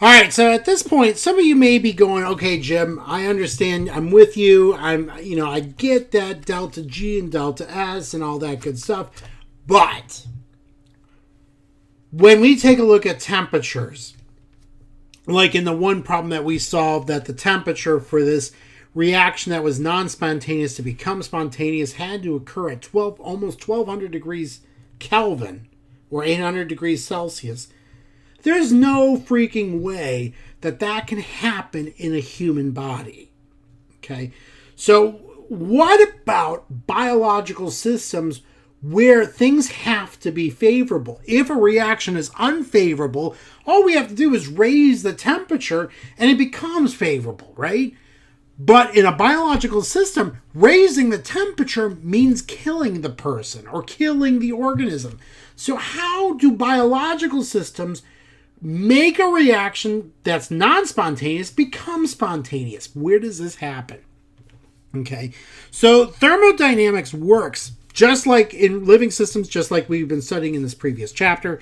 All right, so at this point, some of you may be going, okay, Jim, I understand. I'm with you. I get that delta G and delta S and all that good stuff. But when we take a look at temperatures, like in the one problem that we solved, that the temperature for this reaction that was non-spontaneous to become spontaneous had to occur at almost 1200 degrees Kelvin or 800 degrees Celsius. There's no freaking way that can happen in a human body. Okay? So what about biological systems where things have to be favorable? If a reaction is unfavorable, all we have to do is raise the temperature and it becomes favorable, right? But in a biological system, raising the temperature means killing the person or killing the organism. So how do biological systems make a reaction that's non-spontaneous become spontaneous? Where does this happen? Okay, so thermodynamics works just like in living systems, just like we've been studying in this previous chapter,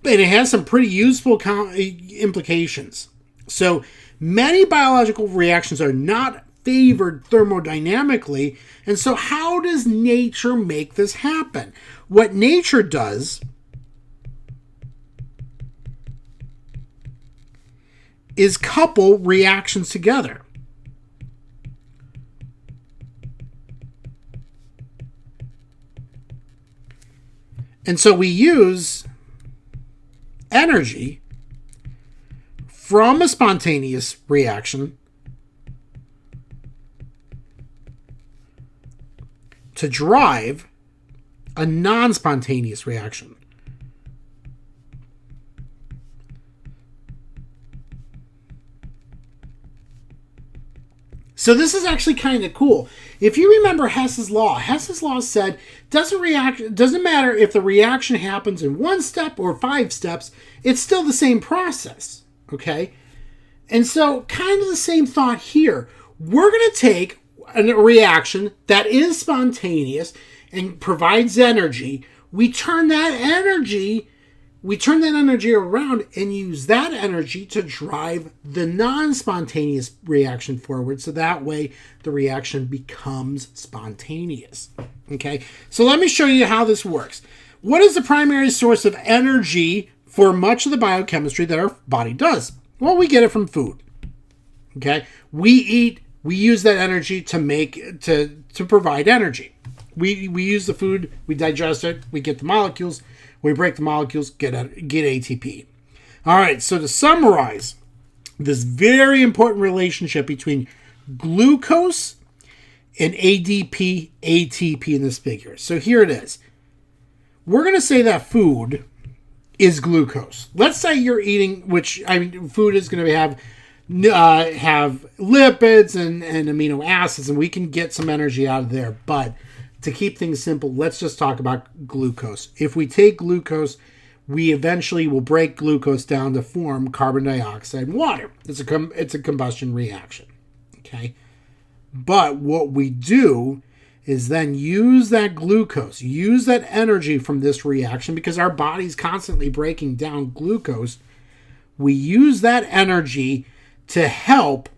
and it has some pretty useful implications. So many biological reactions are not favored thermodynamically, and so how does nature make this happen? What nature does is couple reactions together. And so we use energy from a spontaneous reaction to drive a non-spontaneous reaction. So this is actually kind of cool. If you remember Hess's law said doesn't matter if the reaction happens in one step or 5 steps, it's still the same process. Okay? And so kind of the same thought here. We're going to take a reaction that is spontaneous and provides energy. We turn that energy around and use that energy to drive the non-spontaneous reaction forward, so that way the reaction becomes spontaneous. Okay, so let me show you how this works. What is the primary source of energy for much of the biochemistry that our body does? Well, we get it from food. Okay, we eat, we use that energy to provide energy. We use the food, we digest it, we get the molecules, we break the molecules, get ATP. All right, so to summarize this very important relationship between glucose and ADP, ATP in this figure. So here it is. We're going to say that food is glucose. Let's say you're eating, food is going to have lipids and amino acids, and we can get some energy out of there, but to keep things simple, let's just talk about glucose. If we take glucose, we eventually will break glucose down to form carbon dioxide and water. It's a combustion reaction. Okay? But what we do is then use that glucose, use that energy from this reaction, because our body's constantly breaking down glucose. We use that energy to help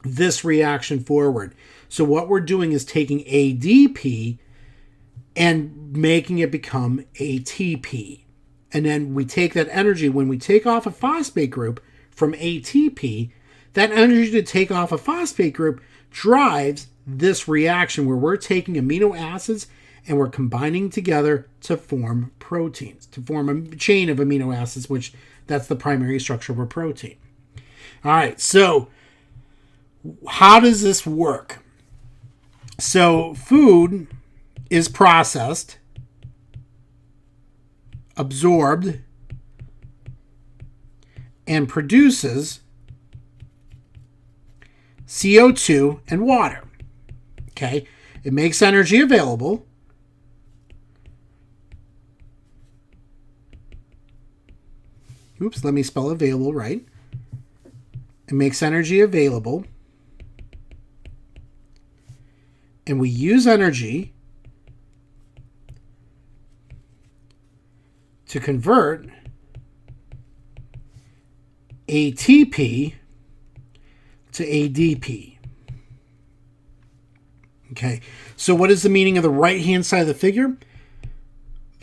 this reaction forward. So what we're doing is taking ADP and making it become ATP. And then we take that energy, when we take off a phosphate group from ATP, that energy to take off a phosphate group drives this reaction where we're taking amino acids and we're combining together to form proteins, to form a chain of amino acids, which that's the primary structure of a protein. All right, so how does this work? So food is processed, absorbed, and produces CO2 and water. Okay? It makes energy available. Oops, let me spell available right. It makes energy available. And we use energy to convert ATP to ADP. Okay, so what is the meaning of the right-hand side of the figure?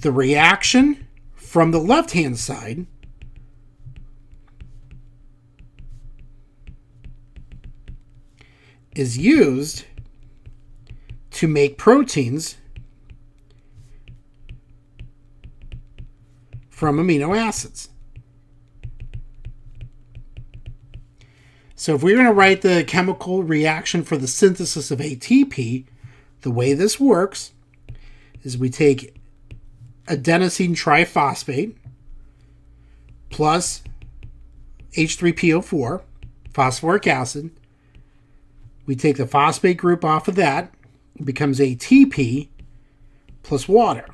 The reaction from the left-hand side is used to make proteins from amino acids. So if we're going to write the chemical reaction for the synthesis of ATP, the way this works is we take adenosine triphosphate plus H3PO4, phosphoric acid. We take the phosphate group off of that. It becomes ATP plus water.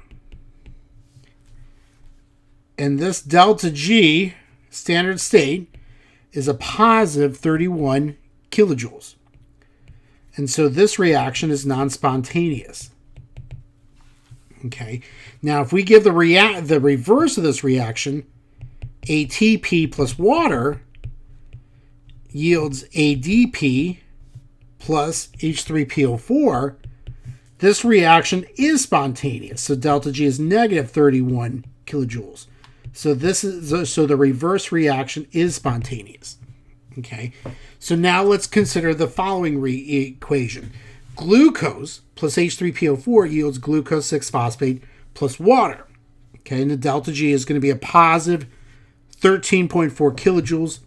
And this delta G, standard state, is a positive 31 kilojoules. And so this reaction is non-spontaneous. Okay. Now, if we give the reverse of this reaction, ATP plus water yields ADP plus H3PO4, this reaction is spontaneous. So delta G is negative 31 kilojoules. So the reverse reaction is spontaneous. Okay. So now let's consider the following equation. Glucose plus H3PO4 yields glucose 6-phosphate plus water. Okay, and the delta G is going to be a positive 13.4 kilojoules.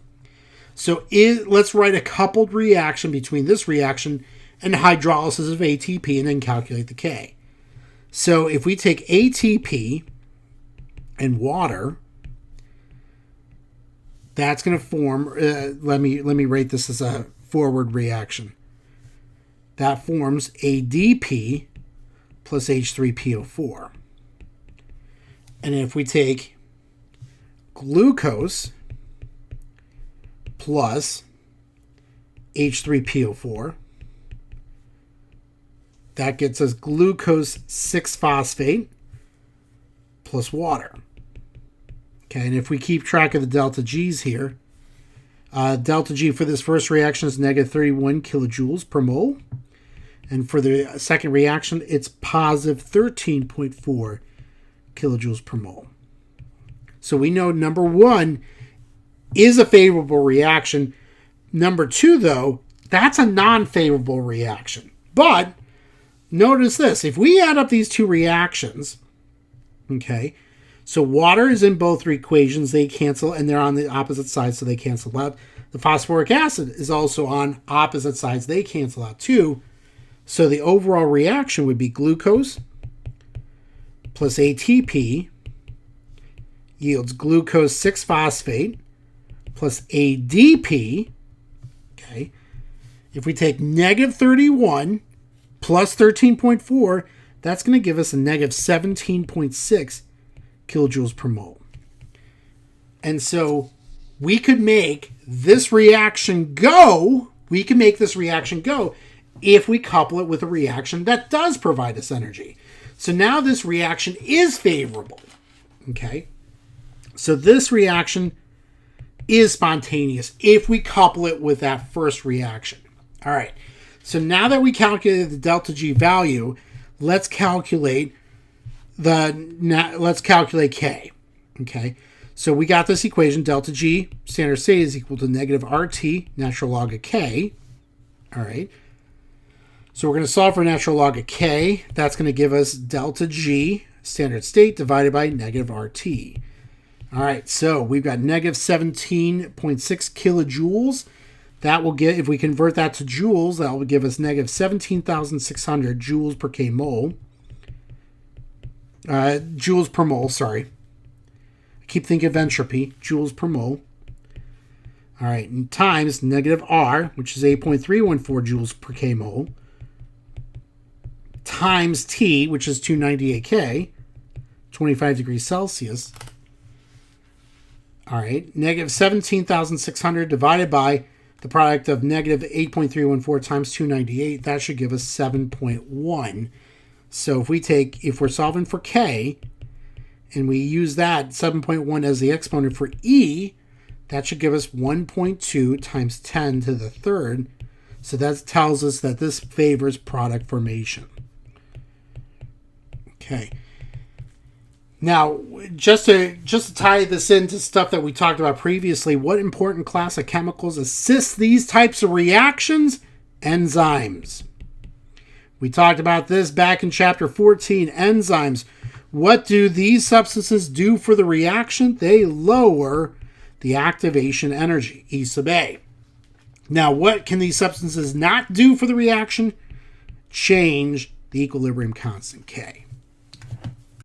So let's write a coupled reaction between this reaction and hydrolysis of ATP and then calculate the K. So if we take ATP and water, that's going to form, let me rate this as a forward reaction. That forms ADP plus H3PO4. And if we take glucose plus H3PO4, that gets us glucose 6-phosphate plus water. Okay, and if we keep track of the delta G's here, delta G for this first reaction is negative 31 kilojoules per mole. And for the second reaction, it's positive 13.4 kilojoules per mole. So we know number one is a favorable reaction. Number two, though, that's a non-favorable reaction. But notice this. If we add up these two reactions, okay, so water is in both equations. They cancel, and they're on the opposite sides, so they cancel out. The phosphoric acid is also on opposite sides. They cancel out too. So the overall reaction would be glucose plus ATP yields glucose 6-phosphate plus ADP. Okay. If we take negative 31 plus 13.4, that's going to give us a negative 17.6 kilojoules per mole. And so we could make this reaction go. We can make this reaction go if we couple it with a reaction that does provide us energy. So now this reaction is favorable. Okay. So this reaction is spontaneous if we couple it with that first reaction. All right. So now that we calculated the delta G value, let's calculate K. Okay. So we got this equation, delta G standard state is equal to negative RT natural log of K. All right. So we're going to solve for natural log of K. That's going to give us delta G standard state divided by negative RT. All right, so we've got negative 17.6 kilojoules. That will get, if we convert that to joules, that will give us negative 17,600 joules per k mole. Joules per mole, sorry. I keep thinking of entropy, joules per mole. All right, and times negative R, which is 8.314 joules per k mole, times T, which is 298 K, 25 degrees Celsius. All right, negative 17,600 divided by the product of negative 8.314 times 298, that should give us 7.1. So if we're solving for K, and we use that 7.1 as the exponent for E, That should give us 1.2 times 10 to the third. So that tells us that this favors product formation. Okay. Now, just to tie this into stuff that we talked about previously, what important class of chemicals assist these types of reactions? Enzymes. We talked about this back in chapter 14, enzymes. What do these substances do for the reaction? They lower the activation energy, E sub A. Now, what can these substances not do for the reaction? Change the equilibrium constant, K.